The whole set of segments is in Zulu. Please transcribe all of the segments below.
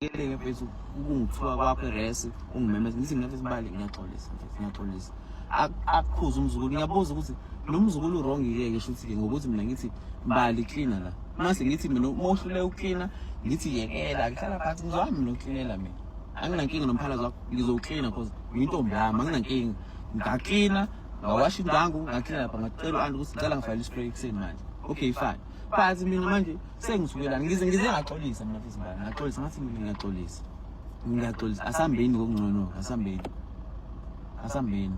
Ngeke mfethu ukungithuka kwakho eresi ungimemeza ngithi mina mfethu Mbali ngiyaxolisa mfethu ngiyaxolisa akukhuza umzukulu ngiyabuza ukuthi nomzukulu wrong yeke shuthi ke ngokuthi mina ngithi Mbali cleaner la mase ngithi mina mohlule ucleaner ngithi yekela ngihlala phansi ngizwami nocleanela mina anginankinga nomphalazo wakho ngizocleaner because uyintombi yami anginankinga ngicleaner ngawashi indangu ngacleaner lapha ngacela uAnti ukuthi ngicela ngifayile ispray ekseni manje okay fine phansi mina manje sengisukelana ngize ngaxolisa mina mfethu Mbali ngaxolisa ngathi mina ngiyaxolisa asambeni kokungcono asambeni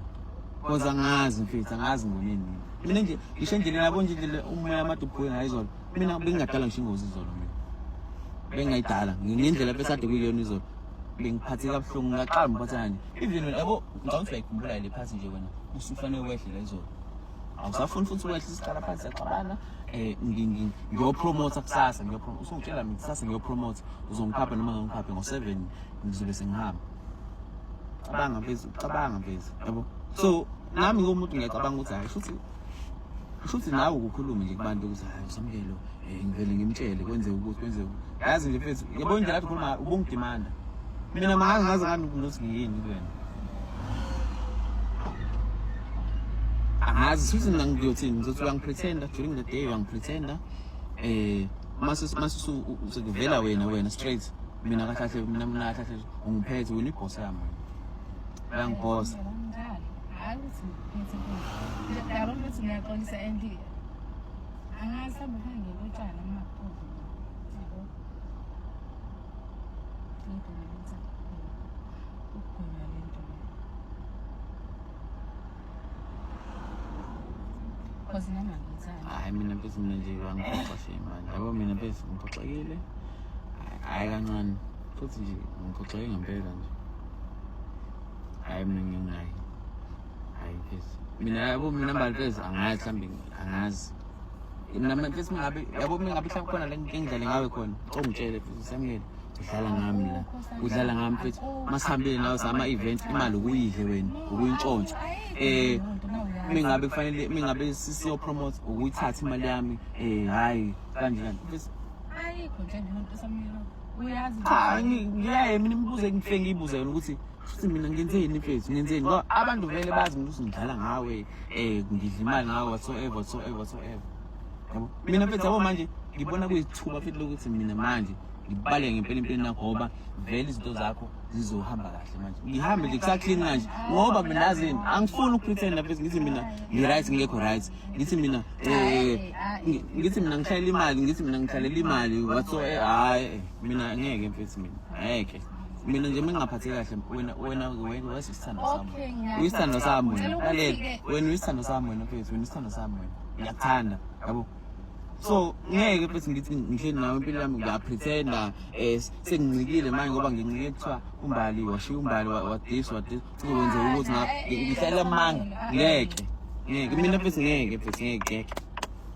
because angazi mfethu angazi ngonini mina nje ngisho endleleni yabo nje indlela umoya amadubhuye ngayizolo mina bengingadala ngisho ingozi izolo mina bengayidala ngendlela besade kuyiyona izolo bengiphathe kabuhlungu ngaqala ngiphatha nje even yabo ngicabanga uyayikhumbula le phansi nje wena usufanele wehle la izolo awusafuni futhi wehle isiqala phansi yaxabana ngiyopromote kusasa usungitshela mina kusasa ngiyopromote uzongikhapha noma ngikhaphe ngo7 ngizobe sengihamba cabanga mfethu yabo so nami ngomuntu ngiyacabanga ukuthi hayi shuthi nawe ukukhuluma nje kubantu ukuthi hayi usamkelo ngivele ngimtshele kwenze ukuthi yazi nje mfethu yabo nje lapho khuluma ubungidimanda mina mangazi ngani ukuthi ngiyini kuwena angazi shuthi mina ngiyothini ngizothi uyangipretenda during the day uyangipretenda mase usukuvela wena straight mina kahle mina kahle ungiphethe wena iboss yami uyangibossa Yaro mthi ngiyaxolisa and angasamba hangile utshana amaphuzu yabo into lenza ukugwema lento cause nama ngizana hayi mina mfethu mina nje ngiphoxa manje yabo mina mfethu ngiphoxekile hayi kancane futhi nje ngiphoxeke ngempela nje hayi mina ngingayi hayi mfethu mina yabo mina Mbali mfethu angazi mhlambi angazi mina mfethu mingabe yabo mingabe mhlawumbe khona la ngidlale ngawe khona ungitshele mfethu samkele udlala ngami la udlala ngami mfethu masihambile nawe sama event imali ukuyidle wena ukuyintshontsho mingabe kufanele mingabe siyo promote ukuyithatha imali yami hayi kanje mfethu ayikho nje umuntu samkelo uyazi ngiyaye mina imibuzo ngiyibuza ukuthi futhi mina ngenzeni mfethu ngenzeni ngoba abantu vele bazi ukuthi ngidlala ngawe ngidla imali ngawe whatsoever yabo mina mfethu yabo manje ngibona kuyithuba futhi lokuthi mina manje ngibale ngempela impela nakho ngoba vele izinto zakho zizohamba kahle manje ngihambe nje kusaclean manje ngoba mina yazini angifuni ukupretenda mfethu ngithi mina ngi-right ngekho right ngithi mina ngishayela imali ngithi mina ngihlalela imali whatsoever hayi mina ngeke mfethu mina ngeke mina nje mengaphatheka kahle wena wesisithando sami uyisithando sami wena lalela wena uyisithando sami wena mfethu wena isithando sami wena ngiyakuthanda yabo so ngeke mfethu ngithi ngihleli nawe impilo yami ngiyapretenda sengincikile manje ngoba ngincike kuthiwa uMbali washiya uMbali wadiswa ukwenze ukuthi ngihlala manga ngeke mina mfethu ngeke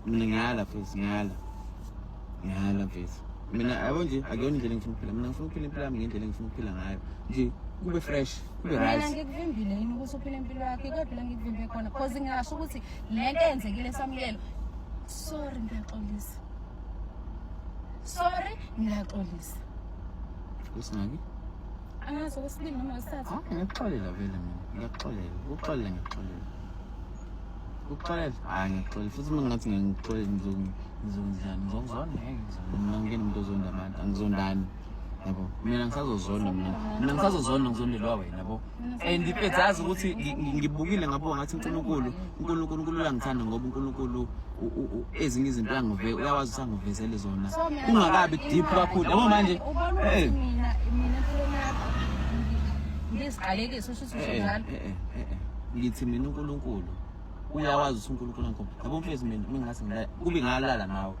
mina ngiyala mfethu ngiyala mfethu mina yabo nje akuyona indlela engifuna ukuphila mina ngifuna ukuphila impilo yami ngendlela engifuna ukuphila ngayo nje kube fresh kube right mina ngikuvimbile yini ukuthi uphile impilo yakhe kodwa ngikuvimbe khona cause ngingasho ukuthi lento eyenzekile samkelo sorry ngiyaxolisa usingaki angazi okwesibili noma wesithathu ngiyaxolela vele mina ngiyaxolela ukuxolela hayi ngixolela futhi mina ngathi ngixolela ngizonjani ngizozona mina ngene umuntu ozonda abantu angizondani yabo mina ngisazozona mina ngisazozona ngizondelwa wena yabo and iphethe yazi ukuthi ngibukile ngabo ngathi uNkulunkulu uyangithanda ngoba uNkulunkulu ezinye izinto uyawazi usangivezele zona ungakabi deep kakhulu yabo manje mina ngisiqalekise usho njalo ngithi mina uNkulunkulu uyawazi ukuthi uNkulunkulu ngikho yabo mfethu mina ngingase kube ngalala nawe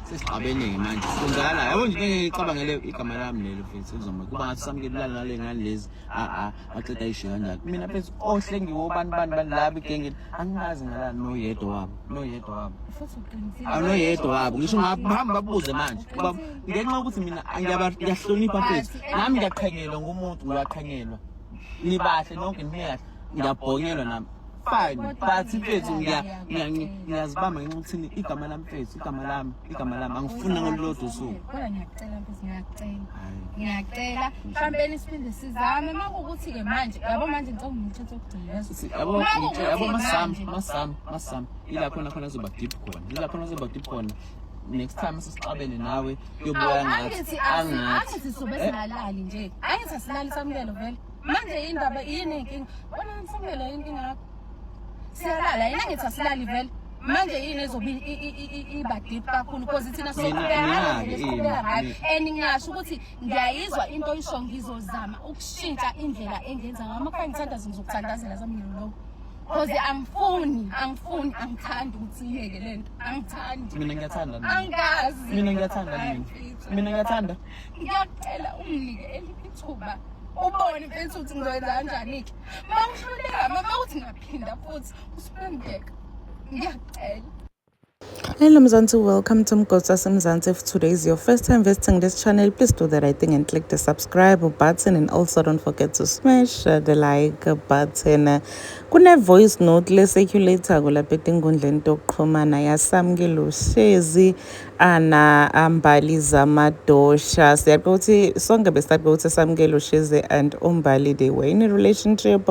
sesiqabene manje senzala yabo nje ngicabangele igama lami lelo mfethu uzoma kuba ngathi samkelala nale ngalezi aqeda ishiya kanjani mina mfethu ohle ngiwobani laba igengeni angazi ngala noyedwa wabo futhi uqinisile anoyedwa wabo ngisho ngahamba babuze manje ngoba ngenxa ukuthi mina ngiyahlonipha mfethu nami ngiyaqhanyelwa ngumuntu ngiyaqhanyelwa nibahle nonke niyahle ngiyabhonyelwa nami fine but mfethu ngiyazibamba ngenxa ukuthi igama lami mfethu igama lami angifuna ngolodwa usuku kodwa ngiyacela mfethu ngiyacela mhlawumbe isipinde sizame makuthi ke manje yabo manje ngicela umthetho okugcina yabo masam ila khona zoba deep khona next time sisixabene nawe yobuya ngathi angithi sobe singalali nje angithi asilali samukelo vele manje indaba yini inkinga wena samukelo inkinga yakho siyalala yena ngithi asilali vele manje yini ezobe iba deep kakhulu because thina sokuqhubeka ngayo and ngisho ukuthi ngiyayizwa into oyisho ngizozama ukushintsha indlela engenza ngayo uma ngithanda ngizokuthandazela samukelo lo because angithandi ukuthi iyeke lento angithandi mina ngiyathanda angazi mina ngiyathanda ngiyacela unginike elithuba ubone mfethu ukuthi ngizoyenza kanjani ke mangihluleka mama uthi ngaphinda futhi usiphendeka ngiyacela. Hello Mzansi, welcome to Mgotsa Mzansi. If today is your first time visiting this channel, please do the right thing and click the subscribe button, and also don't forget to smash the like button. Kune voice note le circulator kulapha enkundleni yokuxhumana yaSamkelo Shezi ana Mbali Zamadosha. Siyaqo ukuthi sonke besaqo ukuthi Samkelo Shezi and Mbali they were in a relationship.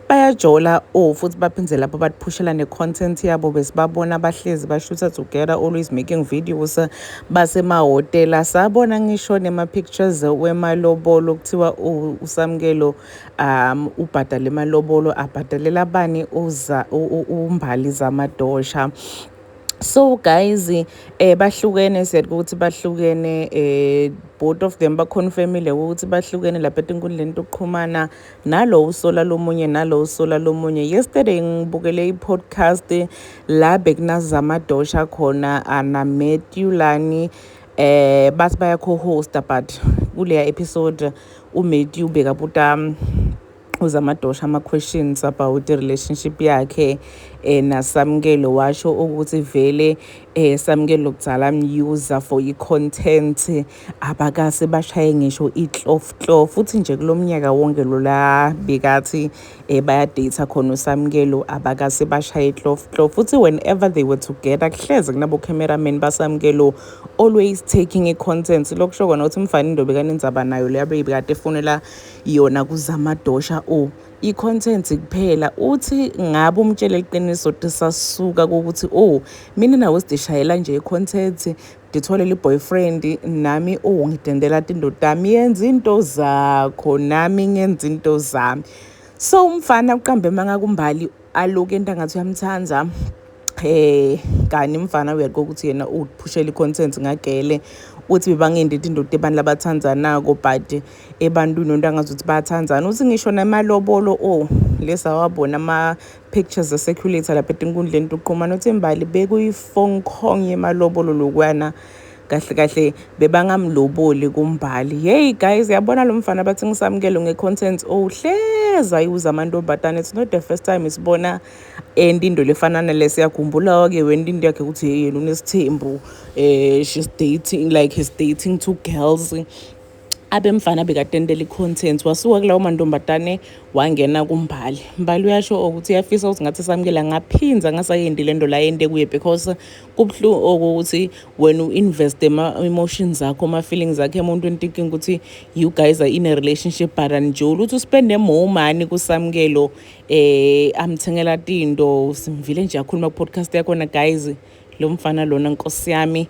Bayajola futhi baphindze lapho batiphushela ne-content yabo besibabona bahlezi bashootha together, always making videos basemahhotela. Sabona ngisho nema-pictures wemalobolo kuthiwa uSamkelo ubhadale emalobolo abhadalela bani uMbali Zamadosha. So guys, bahlukene siyathi ukuthi bahlukene, both of them baconfirmile ukuthi bahlukene lapha enkundleni yokuxhumana nalo usola lomunye. Yesterday ngibukele i-podcast la bekunaZamadosha khona ana Matthew lani bathi baya co-hosta, but kuleya episode uMatthew bekabuta uZamadosha ama-questions about the relationship yakhe naSamkelo, washo ukuthi vele Samkelo kudzala user for i-content abakase bashaye ngisho itlof futhi nje kulomnyaka wonke lo la bekathi bayadate khona uSamkelo abakase bashaye itlof futhi whenever they were together kuhleze kunabo cameraman baSamkelo always taking i-content. Lokusho kona ukuthi mfana indobe kanenzaba nayo leya bekade efonela yona kuZamadosha i-content kuphela. Uthi ngabe umtshele iqiniso ukuthi sasuka ukuthi mina nawe sidishayela nje i-content ngitholele i-boyfriend nami ngidendela indoda yami yenza into zakho nami ngenza into zami. So umfana uqambe mangakuMbali aloku into ngathi uyamthanda kani mfana uyaqoqa ukuthi yena uphushela i-content ngagele uthi bebangendeti indoda abantu labathandzanako but ebantwini into angazuthi bayathandzana. Uthi ngisho nemalobolo lesa wabona ama-pictures circulator lapha enkundleni yokuxhumana uthi Mbali bekuyi-Hong Kong yemalobolo lokwana kahle bebangamloboli kuMbali. Hey guys, yabona lo mfana bathi ngisamukelo nge-content hleza ayuza amantombazane. It's not the first time isibona into lefana nalesi. Yakhumbula ke wena into yakhe ukuthi yena unesithembu she's dating, like he's dating two girls. Abemfana bekatendela i-content wasuka kulawo mantombazane wangena kuMbali. Mbali uyasho ukuthi uyafisa ukuthi ngathi Samkelo ngaphinza ngasayendi lento la yende kuye because kubhlu ukuthi when you invest emotions zakho ama-feelings zakho emuntwini thinking ukuthi you guys are in a relationship but anjolo ukuthi uspende more money kuSamkelo amthengela tinto. Simvile nje akhuluma ku-podcast yakhona guys, lo mfana lona nkosi yami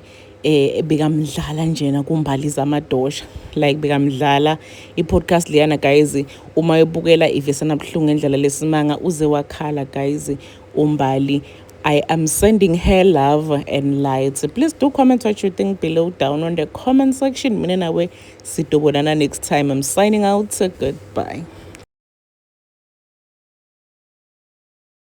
bekamdlala njena kuMbali Zamadosha, like bekamdlala i-podcast liyana guys. Uma uyibukela ivesana buhlungu ngendlela lesimanga uze wakhala guys uMbali. I am sending her love and light. Please do comment what you think below down on the comment section. Mina nawe sidobonana next time. I'm signing out. Goodbye.